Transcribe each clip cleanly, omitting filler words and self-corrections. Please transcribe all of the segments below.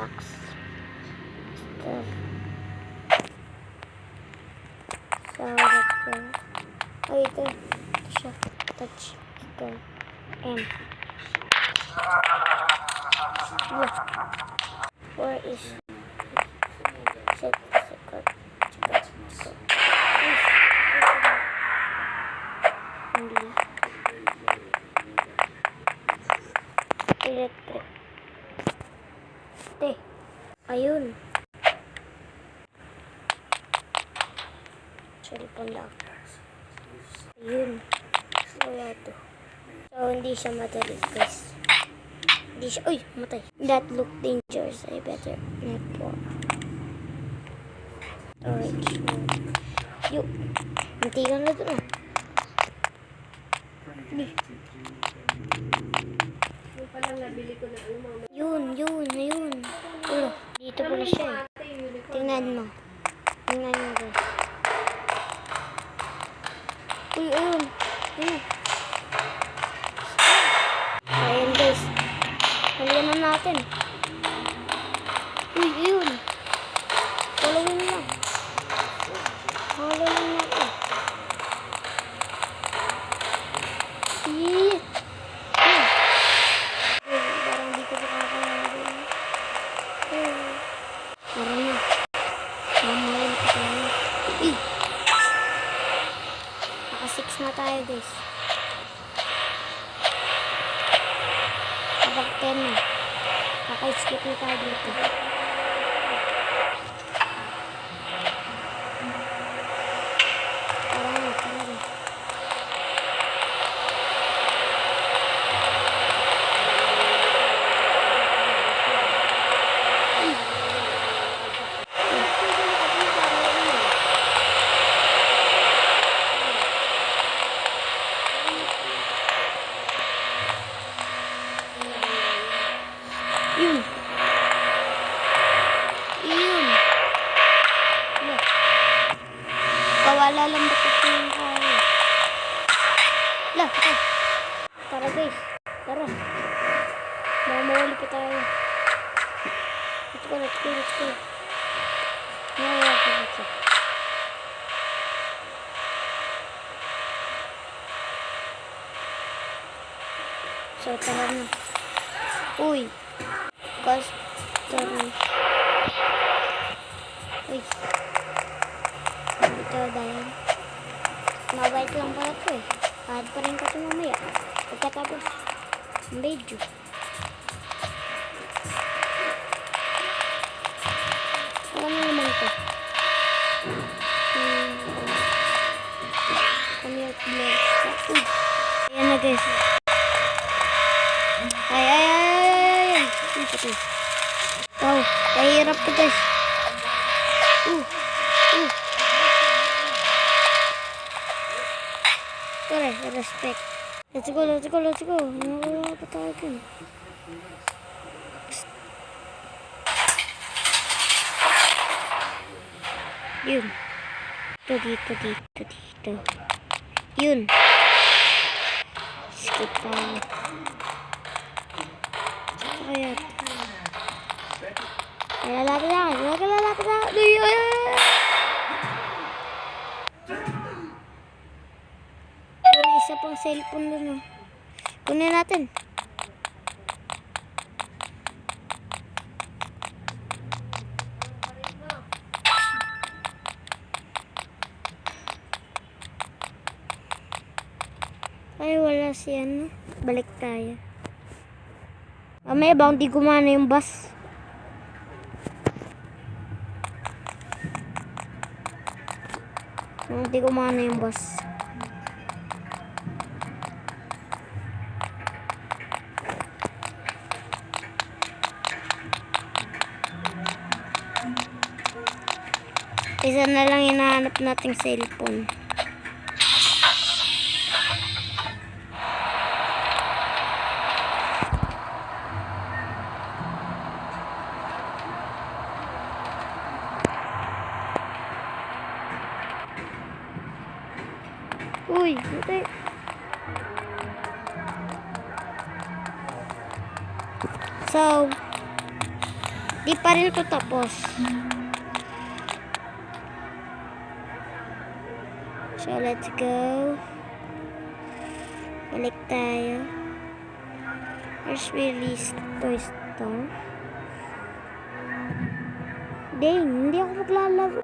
box. Start. So, let's go. Ay, ito siya. Touch. Ito. M. Where is set the secret? Only electric. Ayun. Cellphone lang. Ayun. Wala to. So, hindi siya madali, guys. Hindi siya, uy, matay. That look dangerous. I better not pour. Orange mode. Yuk. Nantigan na ito na. Yun. Ulo. Dito pala siya eh. Tingnan mo. Guys. Uy, ayun. Ayan guys. Halihan na natin. Uy, ayun. Followin lang. Followin natin. Parang di ko makakalain. Parang na. Mamayin ko tayo. Naka-6 na tayo guys. Kapag 10 na. Kaka-skip na tayo dito. Tara na. Yun. Kawala lang ba ito yung kaya? Okay. Tara guys. Tara. Baka mawali pa tayo. Let's go. So, tara na. Uy. Uy. Ito dahil mabait lang pala ito eh. Kahit pa rin ko ito mamaya. Pagkatapos ang video. Alam mo naman ito. Commute blades. Uy. Ayan na guys. Ay. Ito. Wow. Kahirap ito guys. Respect. Let's go. Wala pa tayo dun. Yun. Dito. Yun. Skip tayo. Kaya. Lalapit na. Isa pang cellphone dun. Kunin natin. Ay, wala siya, no? Balik tayo. Mamaya ba hindi gumana yung bus? Hindi gumana yung bus. Isa na lang hinahanap nating cellphone. Uy, ito. So, Di pa rin ko tapos. So, let's go. Balik tayo. First release Toy Star. Dang, hindi ako maglalaro.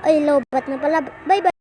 Ay, lobat na pala. Bye-bye.